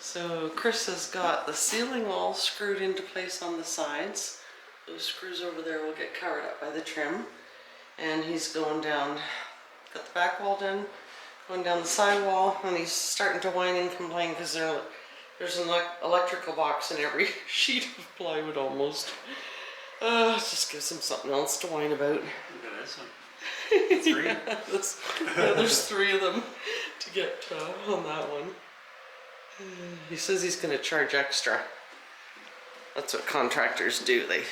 So Chris has got the ceiling all screwed into place on the sides. Those screws over there will get covered up by the trim. And he's going down, got the back wall done, going down the side wall, and he's starting to whine and complain because there's an electrical box in every sheet of plywood almost. It just gives him something else to whine about. Look at this one. 3? Yeah, there's 3 of them to get on that one. He says he's going to charge extra. That's what contractors do. They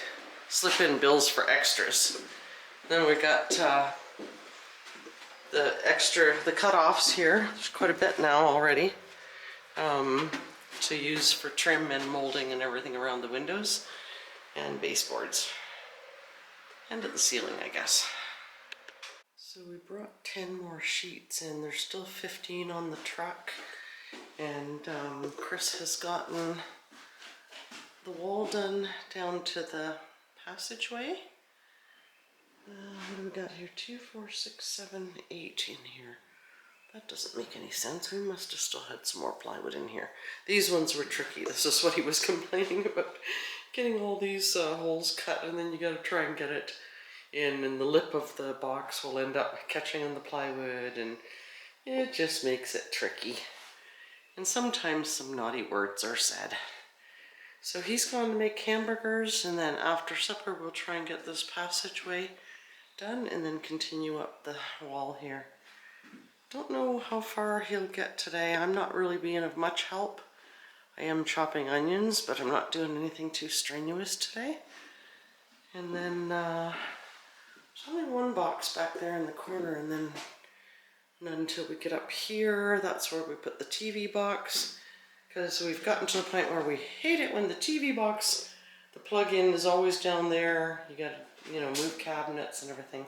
slip in bills for extras. Then we got the cut-offs here. There's quite a bit now already to use for trim and molding and everything around the windows and baseboards and at the ceiling, I guess. So we brought 10 more sheets in. There's still 15 on the truck, and Chris has gotten the wall done down to the passageway. What do we got here? 2, 4, 6, 7, 8 in here. That doesn't make any sense. We must have still had some more plywood in here. These ones were tricky. This is what he was complaining about. Getting all these holes cut, and then you gotta try and get it in, and the lip of the box will end up catching on the plywood, and it just makes it tricky. And sometimes some naughty words are said. So he's going to make hamburgers, and then after supper we'll try and get this passageway done and then continue up the wall here. Don't know how far he'll get today. I'm not really being of much help. I am chopping onions, but I'm not doing anything too strenuous today. And then there's only one box back there in the corner, and then not until we get up here, that's where we put the TV box. Because we've gotten to the point where we hate it when the TV box, the plug-in is always down there. You gotta, move cabinets and everything.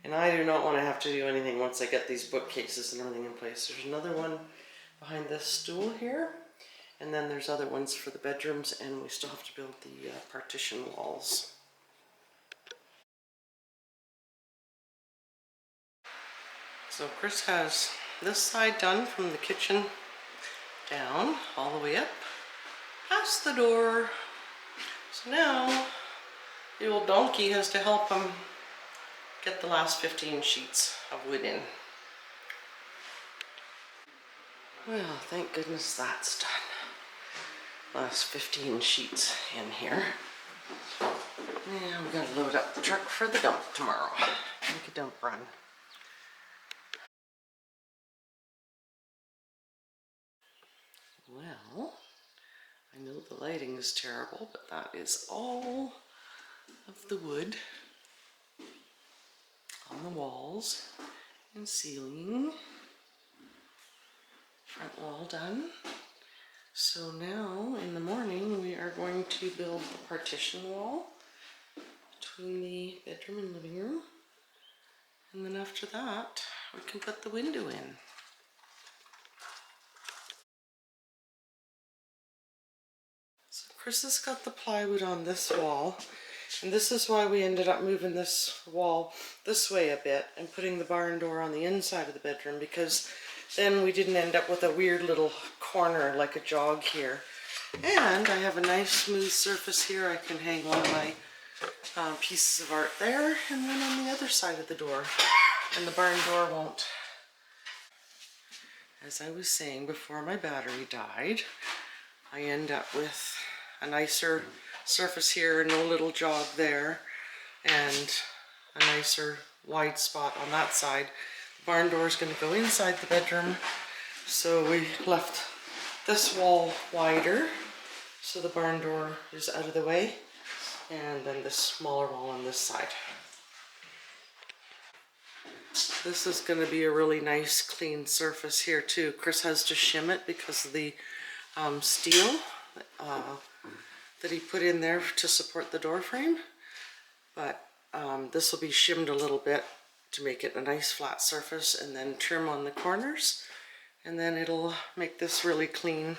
And I do not want to have to do anything once I get these bookcases and everything in place. There's another one behind this stool here. And then there's other ones for the bedrooms, and we still have to build the partition walls. So Chris has this side done from the kitchen down, all the way up, past the door. So now the old donkey has to help him get the last 15 sheets of wood in. Well, thank goodness that's done. Last 15 sheets in here. And we gotta load up the truck for the dump tomorrow. Make a dump run. Well, I know the lighting is terrible, but that is all of the wood on the walls and ceiling. Front wall done. So now in the morning we are going to build the partition wall between the bedroom and living room. And then after that we can put the window in. So Chris has got the plywood on this wall, and this is why we ended up moving this wall this way a bit and putting the barn door on the inside of the bedroom, because then we didn't end up with a weird little corner like a jog here. And I have a nice smooth surface here. I can hang one of my pieces of art there, and then on the other side of the door, and the barn door won't. As I was saying before my battery died, I end up with a nicer surface here, no little jog there, and a nicer wide spot on that side. The barn door is going to go inside the bedroom, so we left this wall wider so the barn door is out of the way, and then this smaller wall on this side. This is going to be a really nice clean surface here too. Chris has to shim it because of the steel that he put in there to support the door frame, but this will be shimmed a little bit to make it a nice flat surface, and then trim on the corners, and then it'll make this really clean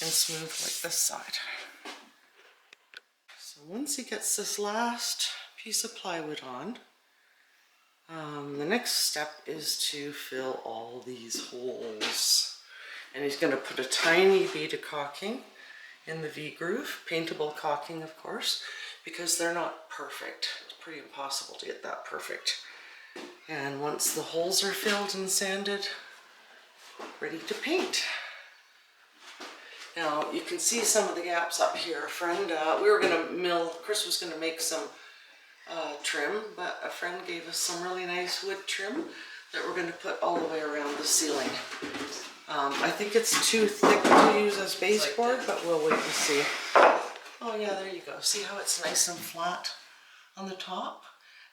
and smooth like this side. So once he gets this last piece of plywood on, the next step is to fill all these holes. And he's gonna put a tiny bead of caulking in the V-groove, paintable caulking of course, because they're not perfect. It's pretty impossible to get that perfect. And once the holes are filled and sanded, ready to paint. Now you can see some of the gaps up here. A friend, we were gonna Chris was gonna make some trim, but a friend gave us some really nice wood trim that we're gonna put all the way around the ceiling. I think it's too thick to use as baseboard, but we'll wait and see. Oh yeah, there you go. See how it's nice and flat on the top?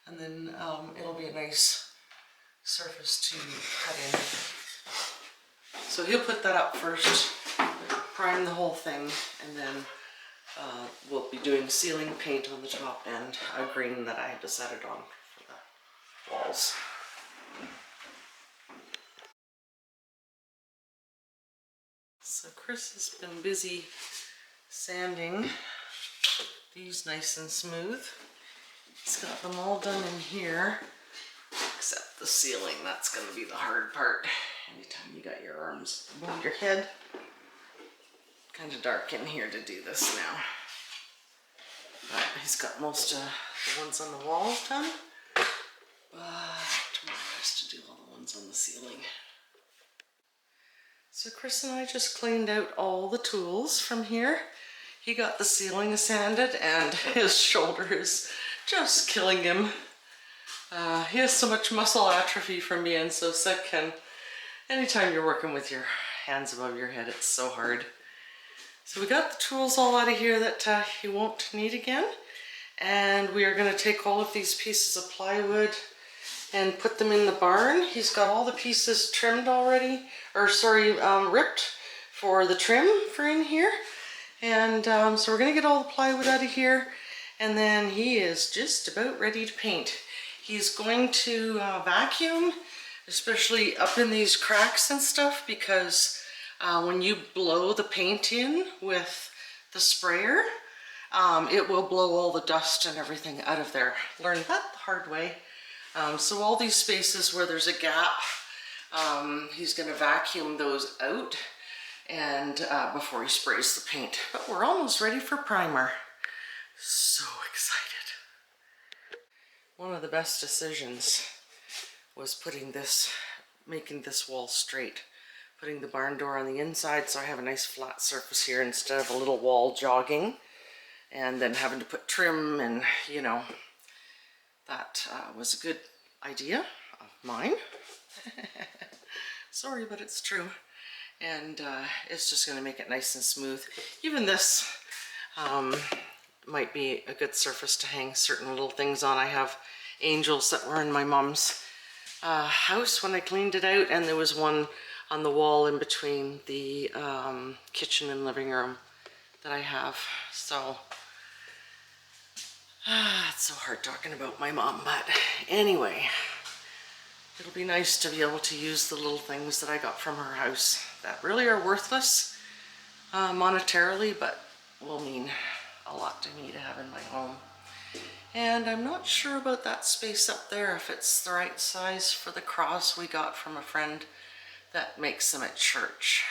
And then it'll be a nice surface to cut in. So he'll put that up first, prime the whole thing, and then we'll be doing ceiling paint on the top and a green that I had decided on for the walls. So Chris has been busy sanding these nice and smooth. He's got them all done in here, except the ceiling. That's going to be the hard part. Anytime you got your arms above your head. Kind of dark in here to do this now. But he's got most of the ones on the walls done. But tomorrow has to do all the ones on the ceiling. So Chris and I just cleaned out all the tools from here. He got the ceiling sanded and his shoulder is just killing him. He has so much muscle atrophy from being so sick, and anytime you're working with your hands above your head, it's so hard. So we got the tools all out of here that he won't need again. And we are going to take all of these pieces of plywood and put them in the barn. He's got all the pieces trimmed already, or sorry, ripped for the trim for in here. And so we're gonna get all the plywood out of here, and then he is just about ready to paint. He's going to vacuum, especially up in these cracks and stuff, because when you blow the paint in with the sprayer, it will blow all the dust and everything out of there. Learned that the hard way. So all these spaces where there's a gap, he's going to vacuum those out and before he sprays the paint. But we're almost ready for primer. So excited. One of the best decisions was making this wall straight. Putting the barn door on the inside so I have a nice flat surface here instead of a little wall jogging. And then having to put trim and, you know, that was a good idea of mine. Sorry, but it's true. And it's just going to make it nice and smooth. Even this might be a good surface to hang certain little things on. I have angels that were in my mom's house when I cleaned it out, and there was one on the wall in between the kitchen and living room that I have. So it's so hard talking about my mom, but anyway, it'll be nice to be able to use the little things that I got from her house that really are worthless monetarily, but will mean a lot to me to have in my home. And I'm not sure about that space up there, if it's the right size for the cross we got from a friend that makes them at church.